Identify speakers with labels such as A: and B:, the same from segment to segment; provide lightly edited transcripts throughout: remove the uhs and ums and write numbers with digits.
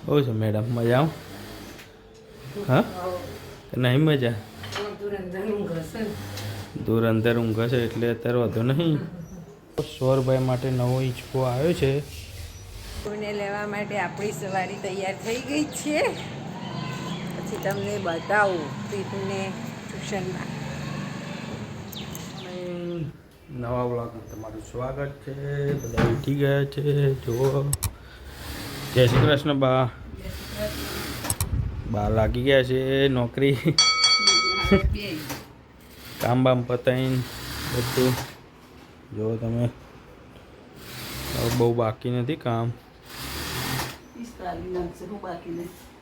A: हो છે મેડમ મજા આવું હા કે નહીં મજા દૂર અંદર ઊંઘ છે એટલે અત્યારે વધુ નહીં સ્વરભાઈ માટે નવો હિંચકો આવ્યો છે.
B: કોઈને લેવા માટે આપણી સવારી તૈયાર થઈ ગઈ છે. પછી તમને બતાવું પીઠને ટ્યુશનમાં.
A: નવા બ્લોગમાં તમારું સ્વાગત છે. બધા ઉઠી ગયા છે. જુઓ જય શ્રી કૃષ્ણ બા. બા લાગી ગયા છે નોકરી. કામ બામ પતાવીને બધું જો તમે બહુ બાકી નથી કામ.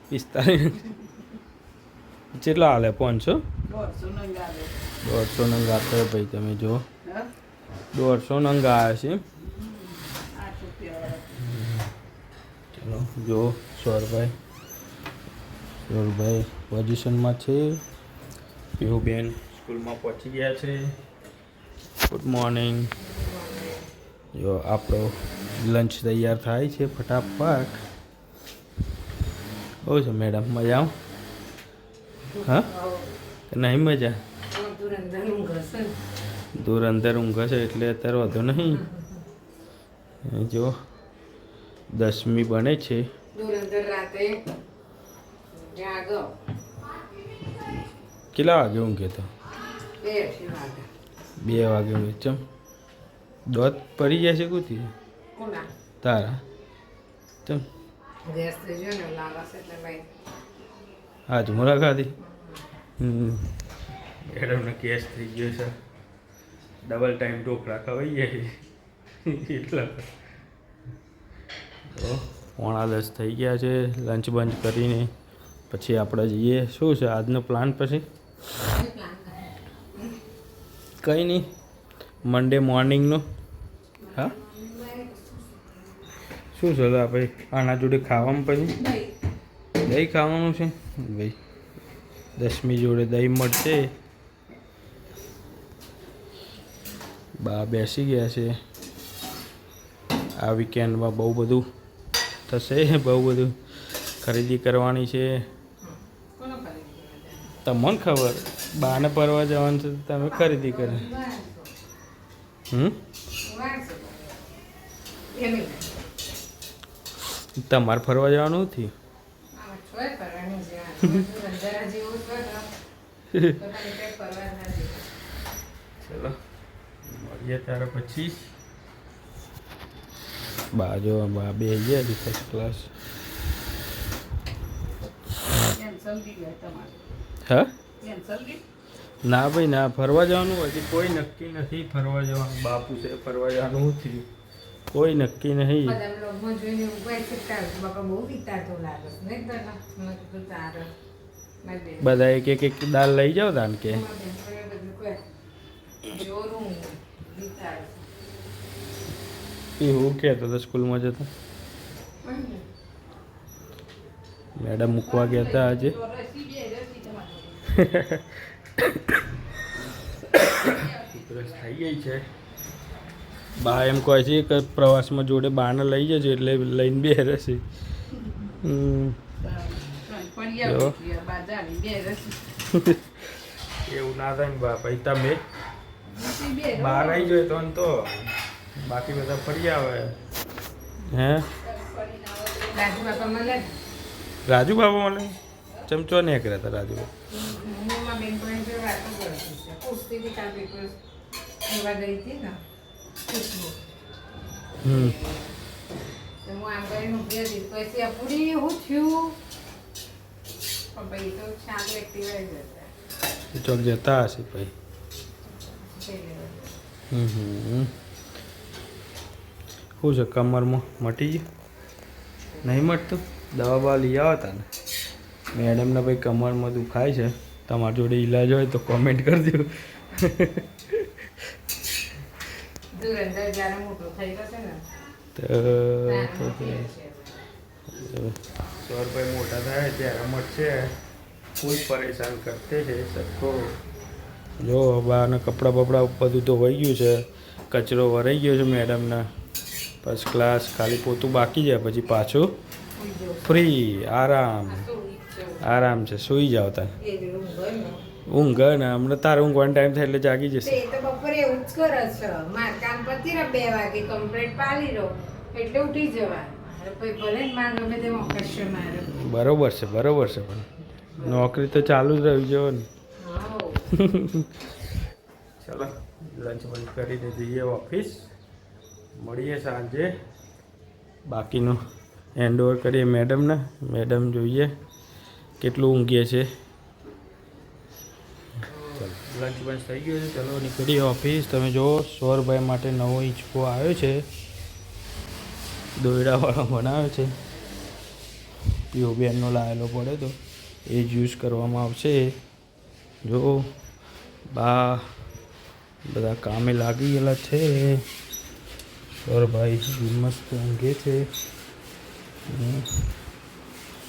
A: 45 કેટલા હાલે 500 150 નંગ આપે ભાઈ. તમે જો 150 નંગ આવ્યા છે. ચલો જો સ્વરભાઈ પોઝિશનમાં છે. પીહુબેન સ્કૂલમાં પહોંચી ગયા છે. Good morning. જો આપણો લંચ તૈયાર થાય છે ફટાફટ. હો છે મેડમ મજા આવું હા કે નહીં મજા દૂર અંદર ઊંઘ છે એટલે અત્યારે વધુ નહીં. જો 10મી બને છે. કેટલા વાગે ઊંઘે તો 2 વાગે ઊંઘે. ચમ દોત પડી જાય છે કુતી તારા ચમ આજ મુલાકાતી મેડમને કેસ થઈ ગયો છે. ડબલ ટાઈમ ઢોકળા ખવાઈ જાય એટલા. તો 9:45 થઈ ગયા છે. લંચ બંચ કરીને પછી આપણે જઈએ. શું છે આજનો પ્લાન? પછી કંઈ નહીં, મંડે મોર્નિંગનો. હા શું છે ભાઈ આના જોડે ખાવામાં? પછી દહીં ખાવાનું છે ભાઈ. 10મી જોડે દહીં મળશે. બા બેસી ગયા છે. આ વીકેન્ડમાં બહુ બધું થશે. બહુ બધું ખરીદી કરવાની છે. તમને ખબર બાને ફરવા જવાનું છે તમે ખરીદી કરે. તમારે ફરવા જવાનું નથી? ચલો મળીએ ત્યારે પછી. બાજુ બા બે ગયા ફર્સ્ટ ક્લાસ. હા ના ભાઈ ના, ફરવા જવાનું હજી કોઈ નક્કી નથી. ફરવા જવાનું બાપુ છે, ફરવા જવાનું નથી, કોઈ નક્કી નહીં. બધા એક દાલ લઈ જાઓ તાન કે હું કહેતો હતો સ્કૂલમાં જતો. મેડમ મૂકવા ગયા હતા આજે. થઈ ગઈ છે. બા એમ કહે છે કે પ્રવાસમાં જોડે બાને લઈ જજો એટલે લઈને બે રહેશે. એવું ના થાય ને બા. પછી તમે બહાર આવી જાય તો બાકી બધા ફરી આવે. હે રાજુ બાબા મળે? ચમચો નહીં કર્યા હતા રાજુ. ચોક જતા હશે ભાઈ. શું છે કમરમાં મટી ગયું? નહીં મટતું? દવા બવા લઈ આવતા ને. મેડમને ભાઈ કમરમાં દુખાય છે. તમારી જોડે ઈલાજ હોય તો કોમેન્ટ કરજો. સ્વરભાઈ મોટા થાય ત્યારે મળશે. કોઈ પરેશાન કરતે છે સબકો. જો બહારના કપડાં બપડા બધું તો વહી ગયું છે. કચરો વરાઈ ગયો છે મેડમના. First class. ખાલી પોતું બાકી છે પછી પાછું ફ્રી આરામ આરામ છે સૂઈ જાવ તાર ઊંઘ ને હમણાં તારે ઊંઘવાનો ટાઈમ થાય એટલે જાગી જશે
B: એ તો બપોરે એવું જ કરે છે માર કામ પતી ને 2 વાગે કમ્પ્લીટ પાલી રહો એટલે ઉઠી જવા પછી ભલે ને માં ગમે તે મોકલશે મારે
A: બરોબર છે પણ નોકરી તો ચાલુ જ રહેવી જોઈએ ને
B: હાઉ.
A: ચાલો લંચ બંચ કરીને જઈએ ઓફિસ મળીએ સાંજે બાકીનું હેન્ડ ઓવર કરીએ મેડમને મેડમ જોઈએ કેટલું ઊંઘીએ છે ચાલો લંચ બંચ થઈ ગયું છે ચલો નીકળીએ ઓફિસ તમે જુઓ સૌરભાઈ માટે નવો હિંચકો આવ્યો છે દોયડાવાળો બનાવ્યો છે પીઓ બેનનો લાવેલો પડ્યો તો એ જ યુઝ કરવામાં આવશે જો બા બધા કામે લાગી ગયેલા છે સૌરભાઈ મસ્ત ઊંઘે છે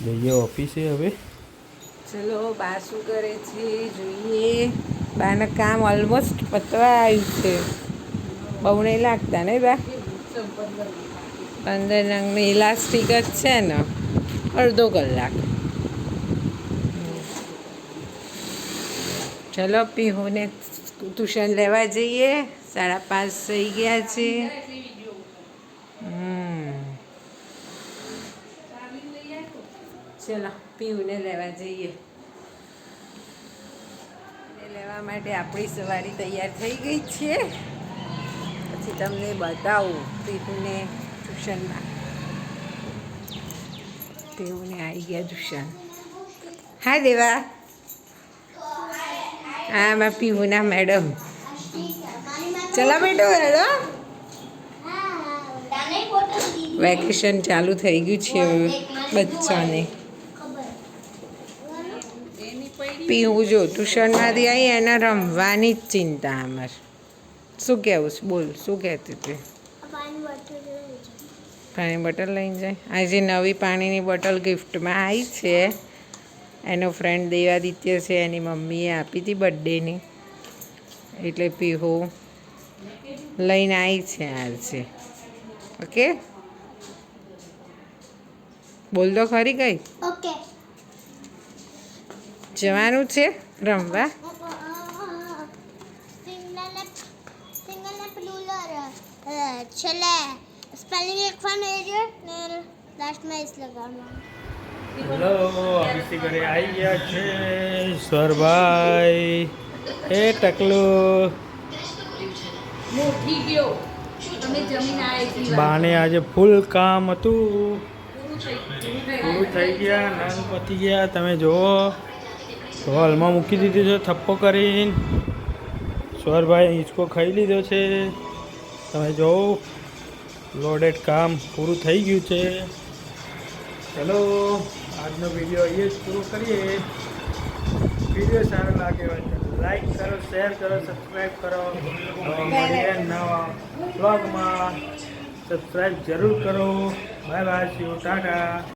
A: જઈએ ઓફિસે હવે
B: ચલો બા શું કરે છે જોઈએ બાના કામ ઓલમોસ્ટ પતવા આવ્યું છે બહુ નહીં લાગતા ને બા 15 નંગની ઇલાસ્ટિક જ છે ને અડધો કલાક ચલો પીહુને ટ્યુશન લેવા જઈએ 5:30 થઈ ગયા છે ચલો પીહુને લેવા જઈએ લેવા માટે આપણી સવારી તૈયાર થઈ ગઈ છે પછી તમને બતાવું પીહુને ટ્યુશનમાં પીહુને આવી ગયા ટ્યુશન હા દેવા હા મેં પીહુના મેડમ ચલા બેટો હેડો વેકેશન ચાલુ થઈ ગયું છે હવે બચ્ચાને પીવું જો ટ્યુશનમાંથી આવી એને રમવાની જ ચિંતા અમાર શું કહેવું છે બોલ શું કહેતી હતી પાણી બોટલ લઈને જાય આજે નવી પાણીની બોટલ ગિફ્ટમાં આવી છે એનો ફ્રેન્ડ દેવાદિત્ય છે એની મમ્મીએ આપી હતી બર્થડેની એટલે પીહો લઈને આવી છે આજે ઓકે બોલ તો ખરી ગઈ
C: ઓકે
B: જવાનું છે રમવા
C: સિંગલને પેલું છેલ્લે સ્પેલિંગ લખવાનું એ છે ને લાસ્ટમાં એસ લગાવવાનું
A: હેલો ઓફિસથી ઘરે આવી ગયા છે સૌરભાઈ એ ટકલું બાને આજે ફૂલ કામ હતું પૂરું થઈ ગયા નાન પતી ગયા તમે જુઓ હોલમાં મૂકી દીધું છે થપ્પો કરીને સૌરભાઈ હિંચકો ખાઈ લીધો છે તમે જુઓ લોડેડ કામ પૂરું થઈ ગયું છે ચલો આજનો વિડીયો અહીંયા જ પૂરો કરીએ વિડીયો સારો લાગે હોય તો લાઈક કરો શેર કરો સબસ્ક્રાઈબ કરો મળીએ નવા બ્લોગમાં સબસ્ક્રાઈબ જરૂર કરો બાય બાય ટાટા